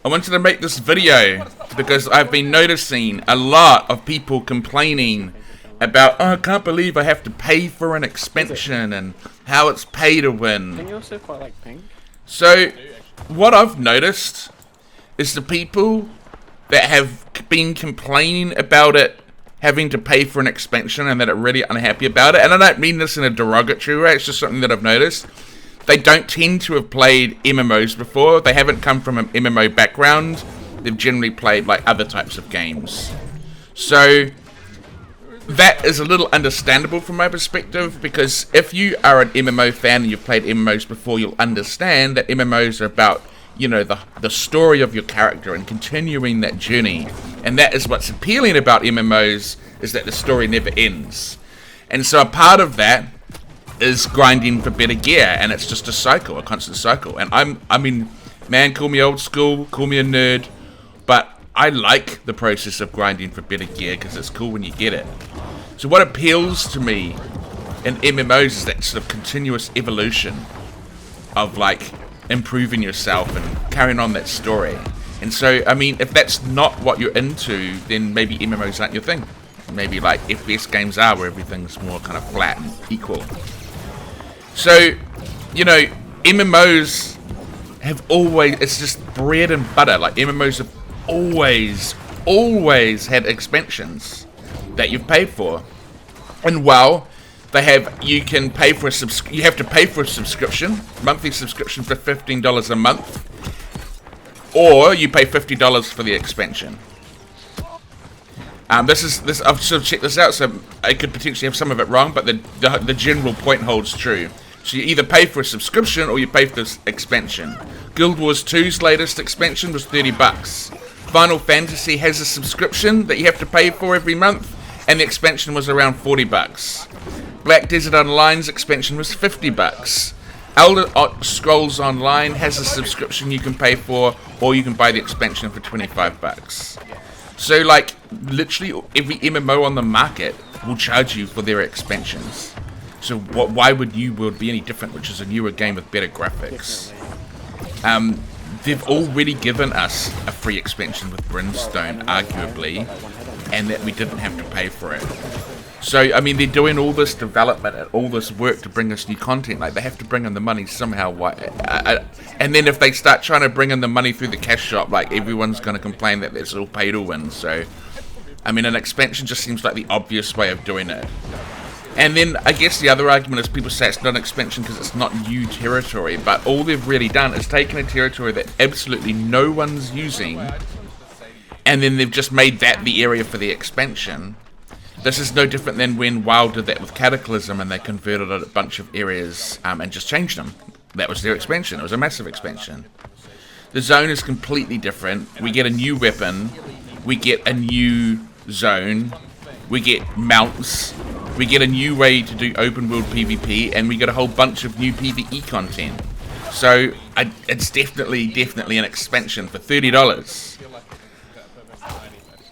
I wanted to make this video because I've been noticing a lot of people complaining about, oh, I can't believe I have to pay for an expansion and how it's pay to win. Can you also quite like pink? So, what I've noticed is the people that have been complaining about it having to pay for an expansion and that are really unhappy about it, and I don't mean this in a derogatory way, it's just something that I've noticed. They don't tend to have played MMOs before. They haven't come from an MMO background. They've generally played like other types of games. So that is a little understandable from my perspective, because if you are an MMO fan and you've played MMOs before, you'll understand that MMOs are about, you know, the story of your character and continuing that journey. And that is what's appealing about MMOs, is that the story never ends. And so a part of that is grinding for better gear, and it's just a cycle, a constant cycle. And I mean, man, call me old school, call me a nerd, but I like the process of grinding for better gear because it's cool when you get it. So what appeals to me in MMOs is that sort of continuous evolution of like improving yourself and carrying on that story. And so, I mean, if that's not what you're into, then maybe MMOs aren't your thing. Maybe like FPS games are, where everything's more kind of flat and equal. So, you know, MMOs have always, it's just bread and butter. Like, MMOs have always had expansions that you've paid for. And while they have, you can pay for you have to pay for a subscription, monthly subscription for $15 a month, or you pay $50 for the expansion. This I've sort of checked this out, so I could potentially have some of it wrong, but the general point holds true. So you either pay for a subscription or you pay for this expansion. Guild Wars 2's latest expansion was $30. Final Fantasy has a subscription that you have to pay for every month, and the expansion was around $40. Black Desert Online's expansion was $50. Elder Scrolls Online has a subscription you can pay for, or you can buy the expansion for $25. So, like, literally every MMO on the market will charge you for their expansions. So why would New World be any different, which is a newer game with better graphics? They've already given us a free expansion with Brimstone, arguably, and that we didn't have to pay for it. So, I mean, they're doing all this development and all this work to bring us new content. Like, they have to bring in the money somehow. And then if they start trying to bring in the money through the cash shop, like, everyone's going to complain that it's all pay to win. So, I mean, an expansion just seems like the obvious way of doing it. And then I guess the other argument is people say it's not an expansion because it's not new territory, but all they've really done is taken a territory that absolutely no one's using, and then they've just made that the area for the expansion. This is no different than when WoW did that with Cataclysm, and they converted a bunch of areas and just changed them. That was their expansion. It was a massive expansion. The zone is completely different. We get a new weapon, we get a new zone, we get mounts, we get a new way to do open world PvP, and we get a whole bunch of new PvE content. So it's definitely an expansion for $30.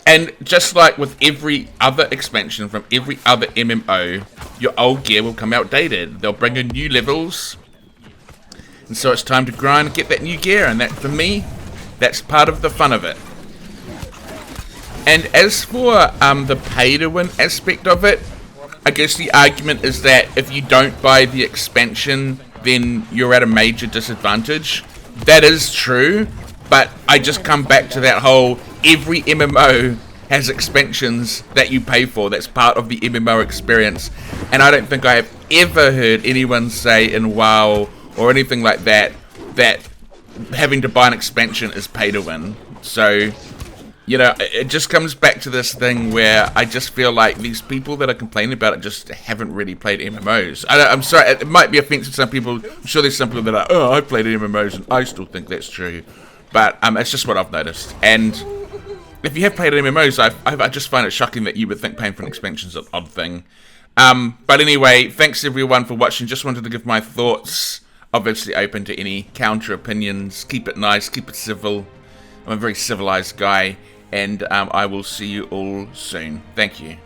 And just like with every other expansion from every other MMO, your old gear will come outdated. They'll bring in new levels, and so it's time to grind and get that new gear, and that, for me, that's part of the fun of it. And as for the pay-to-win aspect of it, I guess the argument is that if you don't buy the expansion, then you're at a major disadvantage. That is true, but I just come back to that whole, every MMO has expansions that you pay for. That's part of the MMO experience. And I don't think I have ever heard anyone say in WoW or anything like that, that having to buy an expansion is pay to win. So, you know, it just comes back to this thing where I just feel like these people that are complaining about it just haven't really played MMOs. I'm sorry, it might be offensive to some people. I'm sure there's some people that are, oh, I've played MMOs and I still think that's true. But it's just what I've noticed. And if you have played MMOs, I just find it shocking that you would think paying for an expansion is an odd thing. But anyway, thanks everyone for watching. Just wanted to give my thoughts. Obviously open to any counter opinions. Keep it nice, keep it civil. I'm a very civilized guy. And I will see you all soon. Thank you.